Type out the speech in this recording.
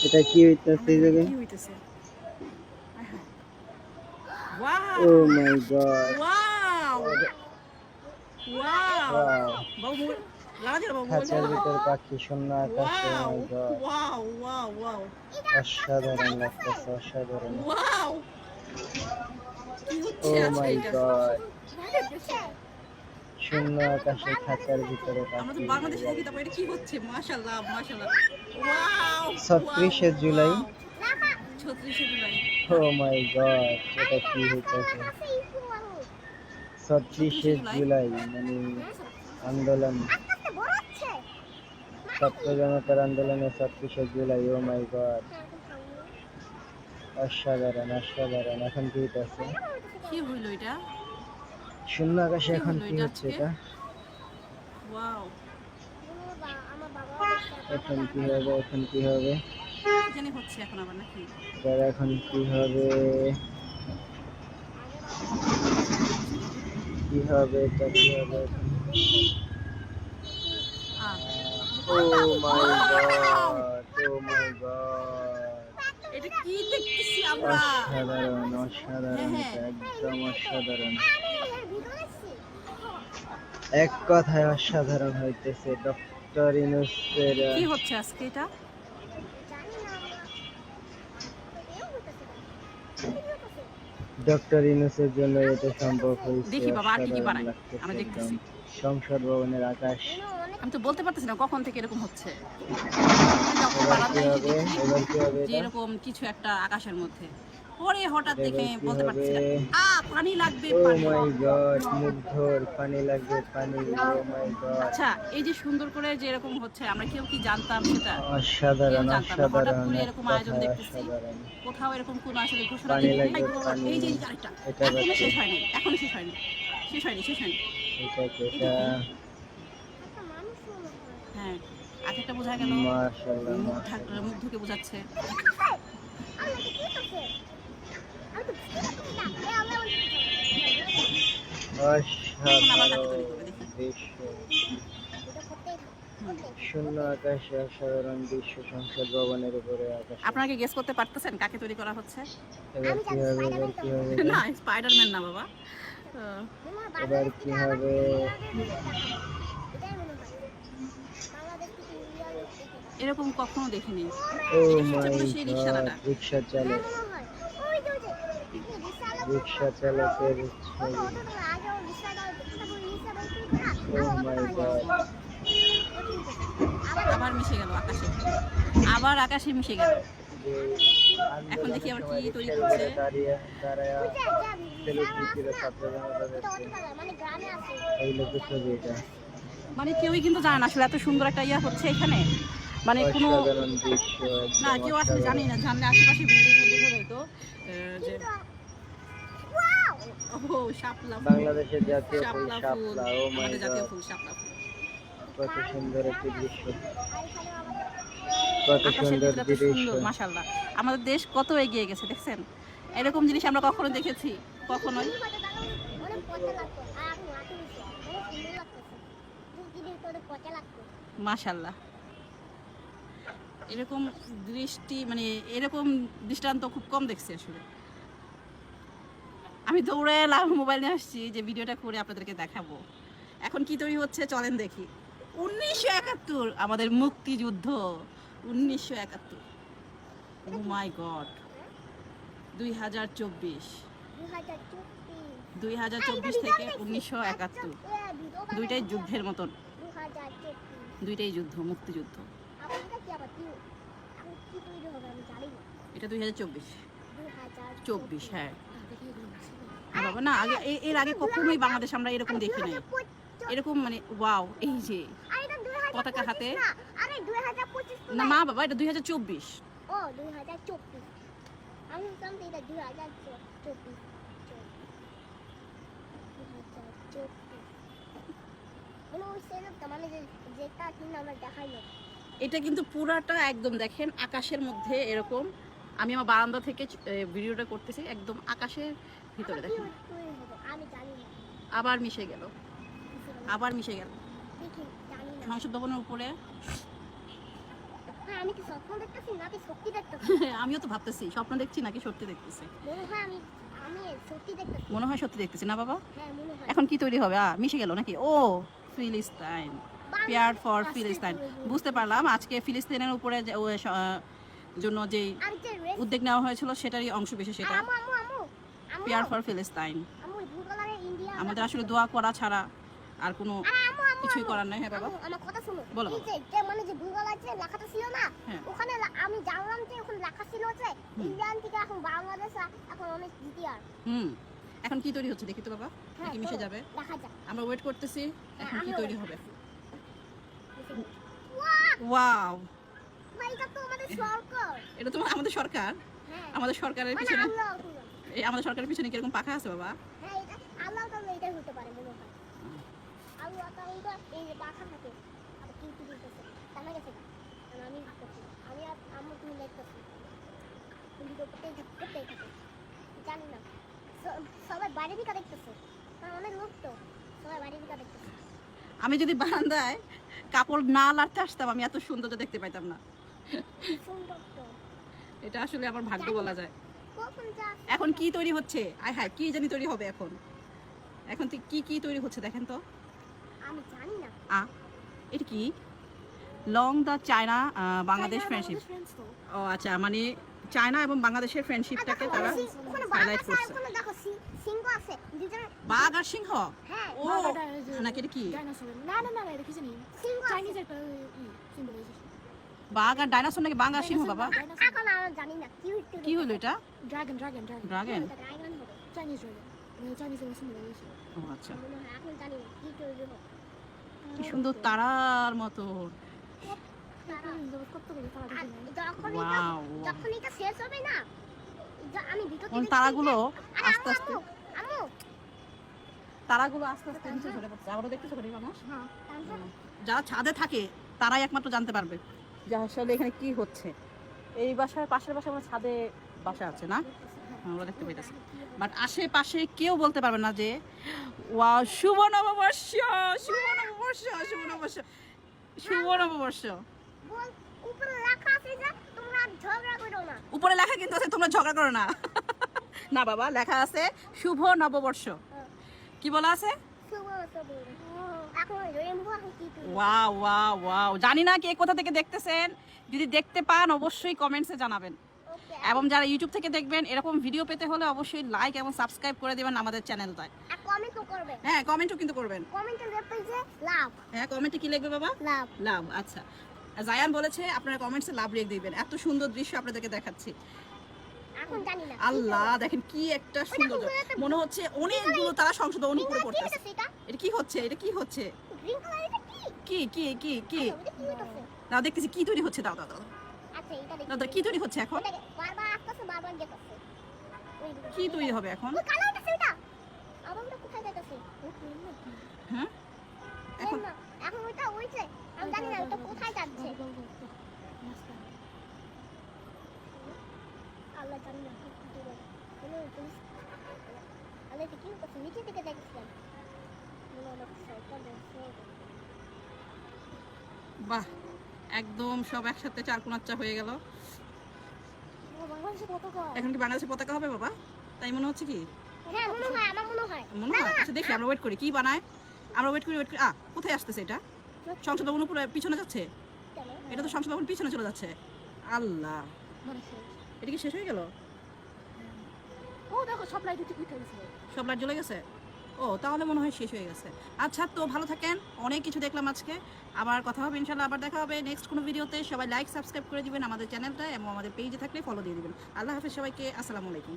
এটা কি হইতাছে এই জায়গায়? কি হইতেছে? Oh wow my god! Wow wow wow! বাবু মোবাইল লাগা দিল বাবু মোবাইল খাঁচার ভিতর পাখি, শূন্য আকাশে। Oh wow my god! Wow wow wow অসাধারণ লাগতেছে, অসাধারণ। ওয়াও কি ও হচ্ছে আজকে মাই এটা গড! শূন্য আকাশে খাঁচার ভিতরে আমরা তো পাখি। বাংলাদেশে থাকি তারপর এটা কি হচ্ছে মাশাআল্লাহ মাশাআল্লাহ ওয়াও ওয়াও ৩৬শে জুলাই। ওয়াও 36শে জুলাই ও মাই গড! এটা কি হইতাছে? ৩৬শে 36শে জুলাই জুলাই মানে আন্দোলন, ছাত্র জনতার আন্দোলনে ৩৬শে জুলাই। Oh my god! অসাধারণ, অসাধারণ। এখন কি হইতাছে? কি হইল এটা শূন্য আকাশে কি এখন হইল কি এটা হচ্ছে আজকে এটা? ওয়াও এখন কি হবে? এখন কি হবে? কি জানি হচ্ছে এখন আবার নাকি এবার এখন কি হবে? কি হবে? এটা কি হবে এখন? আ ও মাই wow god! O my god! এটা কি দেখতেছি আমরা অসাধারণ, হ্যাঁ অসাধারণ। হ্যাঁ এটা একদম অসাধারণ। এক কথায় অসাধারণ হইতেছে। ডক্টর ইউনূসের কি হচ্ছে আজকে এটা ডক্টর ইউনূসের জন্য এটা সম্ভব হয়েছে। দেখি বাবা আর কি কি অসাধারণ বানায় লাগতেছে আমরা একদম। দেখতেছি সংসদ ভবনের আকাশ। আমি তো বলতে পারতেছি না কখন থেকে এরকম হচ্ছে হঠাৎ করে যখন এবার কি বারান্দায় এসে হবে? দেখি এবার কি হবে যে এটা? এরকম কিছু একটা আকাশের মধ্যে পরে হঠাৎ এটা দেখে এবার কি বলতে হবে? পারতেছি না পানি লাগবে ও পানি মাই গড! মুগ্ধর পানি লাগবে, পানি। ও মাই গড! আচ্ছা এই যে সুন্দর করে যে এরকম হচ্ছে আমরা কেউ কি জানতাম সেটা কেউ অসাধারণ, জানতাম না হঠাৎ অসাধারণ। করে এক এরকম আয়োজন কথায় দেখতেছি অসাধারণ। কোথাও এরকম কোন আসলে ঘোষণা পানি দেয়নি লাগবে, পানি। এই যে এই যে আরেকটা এটা আবার এখনো কি? শেষ হয়নি এখনো শেষ হয়নি শেষ হয়নি শেষ হয়নি এটা কি? এটা এটা কি হ্যাঁ আরেকটা বোঝা গেল মাশাআল্লাহ, মুখ মাশাআল্লাহ। মুগ্ধকে বোঝাচ্ছে এখন আবার কাকে তৈরি অসাধারণ করবে দেখি দৃশ্য। হুম। শূন্য আকাশে অসাধারণ দৃশ্য। সংসদ ভবনের উপরে আকাশে। আপনারা কি গেস করতে পারতেছেন কাকে তৈরি করা হচ্ছে এবার কি হবে? এবার কি হবে এটা? না স্পাইডারম্যান না বাবা এবার কি হবে? এরকম কখনো দেখিনি ও এটা হচ্ছে মাই মনে হয় সেই গড! রিক্সাওয়ালাটা রিক্সা চালক, রিক্সা চালকের ছবি। ও মাই ওয়াও গড! ওয়াও আবার মিশে গেল আকাশে আবার আকাশে মিশে গেল যে এখন দেখি আন্দোলনের আবার কি সময় তৈরি রিক্সার করছে উপরে দাঁড়িয়ে দাঁড়ায়া সেলুট দিচ্ছিল ছাত্র জনতাদেরকে। এই লোকের ছবি এটা। মানে কেউই কিন্তু জানে না আসলে এত সুন্দর একটা ইয়া হচ্ছে এখানে মানে কোনো অসাধারণ দৃশ্য, না একদম কেউ আসলে জানি অসাধারণ। না জানলে আশেপাশে বিল্ডিং এ বোঝা যেত যে ও শাপলা ফুল বাংলাদেশের জাতীয় ফুল শাপলা ফুল শাপলা। ও মাই আমাদের জাতীয় গড! ফুল শাপলা ফুল কত সুন্দর একটি দৃশ্য, কত আকাশের সুন্দর ভিতরে এত দৃশ্য। সুন্দর মাশাআল্লাহ আমাদের দেশ কত এগিয়ে গেছে দেখছেন এরকম জিনিস আমরা কখনো দেখেছি কখনোই মাশাআল্লাহ এরকম দৃষ্টি মানে এরকম দৃষ্টান্ত খুব কম দেখছি আসলে আমি দৌড়ে এলাম মোবাইল নিয়ে আসছি যে ভিডিওটা করে আপনাদেরকে দেখাবো এখন কি তৈরি হচ্ছে চলেন দেখি 1971 আমাদের মুক্তিযুদ্ধ 1971 ও মাই গড 2024 2024 থেকে 1971 দুইটাই যুদ্ধের মতন দুইটাই যুদ্ধ মুক্তিযুদ্ধ এটা 2024 24 হ্যাঁ বাবা না আগে এর আগে কখনোই বাংলাদেশ আমরা এরকম দেখি নাই এরকম মানে ওয়াও এই যে পতাকা হাতে না মা বাবা এটা 2024 ও 2024 আমি জানতাম এটা 2024 মানে ওই সেটআপটা মানে যেটা কিনা আমরা দেখাইলো এটা কিন্তু পুরাটা একদম দেখেন আকাশের মধ্যে এরকম আমি আমার বারান্দা থেকে ভিডিওটা করতেছি একদম আকাশের ভিতরে দেখেন আমি জানি না আবার মিশে গেল আবার মিশে গেল দেখি জানি না সংসদ ভবনের উপরে হ্যাঁ আমি কি স্বপ্ন দেখতেছি নাকি সত্যি দেখতেছি? আমিও তো ভাবতেছি স্বপ্ন দেখছি নাকি সত্যি দেখতেছি। মনে হয় আমি আমি সত্যি দেখতেছি। মনে হয় সত্যি দেখতেছি না বাবা? হ্যাঁ মনে হয়। এখন কি তৈরি হবে? মিশে গেল নাকি? ও ফিলিস্তাইন, পেয়ার ফর ফিলিস্তাইন। বুঝতে পারলাম আজকে ফিলিস্তিনের উপরে জন্য যেই আমি যে রেস উদ্যোগ নেওয়া হয়েছিল সেটারই অংশ বিশেষ সেটা, আমু আমু আমু আমু পেয়ার ফর ফিলিস্তাইন। আমু ব্লু কালারের ইন্ডিয়া আমাদের আসলে দোয়া করা ছাড়া আর কোনো আমু আমু কিছুই করার নাই। হ্যাঁ বাবা আমু, আমার কথা শুনো। বলো। এই যে মানে যে ব্লু কালার যে লেখাটা ছিল না, হ্যাঁ। ওখানে আমি জানলাম যে ওখানে লেখা ছিল যে ইন্ডিয়ান থেকে এখন বাংলাদেশ এখন অনেক দ্বিতীয়। এখন কি তৈরি হচ্ছে দেখি তো বাবা, নাকি মিশে যাবে? দেখা যাক। আমরা ওয়েট করতেছি এখন কি আমিও তৈরি wait হবে। ওয়াও ওয়াও, ভাই এটা তো আমাদের সরকার। এটা তো আমাদের সরকার। হ্যাঁ আমাদের সরকারের মানে পিছনে, আল্লাহ এই আমাদের সরকারের পিছনে কিরকম পাখা আছে বাবা? হ্যাঁ এটা আল্লাহ তাআলা এটা হতে পারে মনে হয়। আল্লাহ তাআলা এই যে পাখা থাকে আবার কি কি দিতেছে জানা গেছে না। আমি ভাবতেছি আমি আর আম্মু তুমি দেখতেছি তুমি তো করতেই থাকে জানি না সবাই বাইরে দিকে দেখতেছে অনেক লোক তো সবাই বাইরে দিকে দেখতেছে। আমি যদি বারান্দায় কাপড় না লাড়তে আসতাম আমি এত সৌন্দর্য দেখতে পাইতাম না। সুন্দর তো এটা আসলে আমার ভাগ্য বলা যায়। কখন যা এখন কি তৈরি হচ্ছে? আয় হায়, কি জানি তৈরি হবে এখন। এখন তো কি তৈরি হচ্ছে দেখেন তো। আমি জানি না। এটা কি? Long the China Bangladesh friendship. ও আচ্ছা, মানে চায়না এবং বাংলাদেশের ফ্রেন্ডশিপটাকে তারা ওখানে হাইলাইট বাঘ আছে করছে। ওখানে দেখো সিংহ আছে দুজন। বাঘ আর সিংহ? হ্যাঁ ও নাকি এটা কি? না এটা কিছু নেই। সিংহ আছে। চাইনিজ একটা সিম্বলাইজেশন। বাঘ আর ডাইনোসর নাকি বাঘ আর সিংহ বাবা? এখন আমি জানি না কি হলো এটা? Dragon dragon? ড্রাগন হবে চাইনিজ ড্রাগন চাইনিজের সিম্বলাইজেশন। ও আচ্ছা, মনে হয় এখন জানি না কি তৈরি হবে। কি সুন্দর তারার মতো। কতগুলো তারা আর দেখি না। যখন এটা শেষ হবে না আমি ভিতর কোন থেকে তারাগুলো আরে আস্তে আস্তে, আমু তারাগুলো আস্তে আস্তে নিচে ঝরে পড়ছে। আবারও দেখতেছো করি মানুষ? হ্যাঁ যারা ছাদে থাকে তারাই একমাত্র জানতে পারবে যে আসলে এখানে কি হচ্ছে। এই বাসার পাশের বাসা আমার ছাদে বাসা আছে না, আমরা দেখতে পাইতেছি, বাট আশেপাশে কেউ বলতে পারবে না যে ওয়াও শুভ নববর্ষ, শুভ নববর্ষ, শুভ নববর্ষ, শুভ নববর্ষ। বল উপরে লেখা আছে যে তোমরা ঝগড়া করো না। উপরে লেখা কিন্তু আছে তোমরা ঝগড়া করো না। না বাবা, লেখা আছে শুভ নববর্ষ। কি বলা আছে? শুভ শুভ এখন রেইনবো কি তুই ওয়াও ওয়াও ওয়াও, জানি না কে কোথা থেকে দেখতেছেন, যদি দেখতে পান অবশ্যই কমেন্টসে জানাবেন। ওকে এবং যারা ইউটিউব থেকে দেখবেন এরকম ভিডিও পেতে হলে অবশ্যই লাইক এবং সাবস্ক্রাইব করে দিবেন আমাদের চ্যানেলটায়। আর কমেন্ট করবে হ্যাঁ, কমেন্টও কিন্তু করবেন। কমেন্টে লিখবে যে লাভ হ্যাঁ, কমেন্টে কি লিখবে বাবা? লাভ। লাভ। আচ্ছা, জায়ান বলেছে আপনারা কমেন্টসে লাভ লিখে দিবেন। এত সুন্দর দৃশ্য আপনাদেরকে দেখাচ্ছি। এখন জানি না আল্লাহ, দেখেন কি একটা সৌন্দর্য, মনে হচ্ছে অনেকগুলো তারা সংসদ অনুপুরে কি পড়তেছে। হচ্ছে এটা এটা কি হচ্ছে? এটা কি হচ্ছে? গ্রিন কালার এটা কি কি কি কি কি? এটা কি হচ্ছে দাও দেখতেছি কি তৈরি হচ্ছে। দাও দাও দাও আচ্ছা এটা দাও, দেখি কি তৈরি হচ্ছে এখন? এটা বারবার আসছে বারবার যেতেছে কি তৈরি হবে এখন? ওই কালারটা সেটা আবার ওটা কোথায় যাইতেছে হ্যাঁ, এখন এখন ওইটা ওইছে আমি জানি না ওটা কোথায় যাচ্ছে আল্লাহ জানি না কি করবে কোনো পুলিশ আল্লাহ কি করছে নিচে থেকে দেখছিলাম মনে হলো সরকার দেখছে বাহ, একদম সব একসাথে চারকোনাচ্চা হয়ে গেল। বাংলাদেশে পতাকা। এখন কি বাংলাদেশের পতাকা হবে বাবা? তাই মনে হচ্ছে কি? হ্যাঁ মনে হয় আমার মনে হয় মনে হয়। আচ্ছা দেখি, আমরা ওয়েট করি কি বানায়। আমরা ওয়েট করি। কোথায় আসতেছে এটা? সংসদ ভবন উপরে পিছনে যাচ্ছে। কেন এটা তো সংসদ ভবন পিছনে চলে যাচ্ছে। আল্লাহ, মানে শেষ। এটা কি শেষ হয়ে গেল? ও দেখো সব লাইট উঠে গেছে। সব লাইট জ্বলে গেছে? ও তাহলে মনে হয় শেষ হয়ে গেছে। আচ্ছা, তো ভালো থাকেন, অনেক কিছু দেখলাম আজকে। আবার কথা হবে ইনশাল্লাহ, আবার দেখা হবে নেক্সট কোনো ভিডিওতে। সবাই লাইক সাবস্ক্রাইব করে দিবেন আমাদের চ্যানেলটা এবং আমাদের পেজে থাকলে ফলো দিয়ে দিবেন। আল্লাহ হাফেজ সবাইকে, আসসালামু আলাইকুম।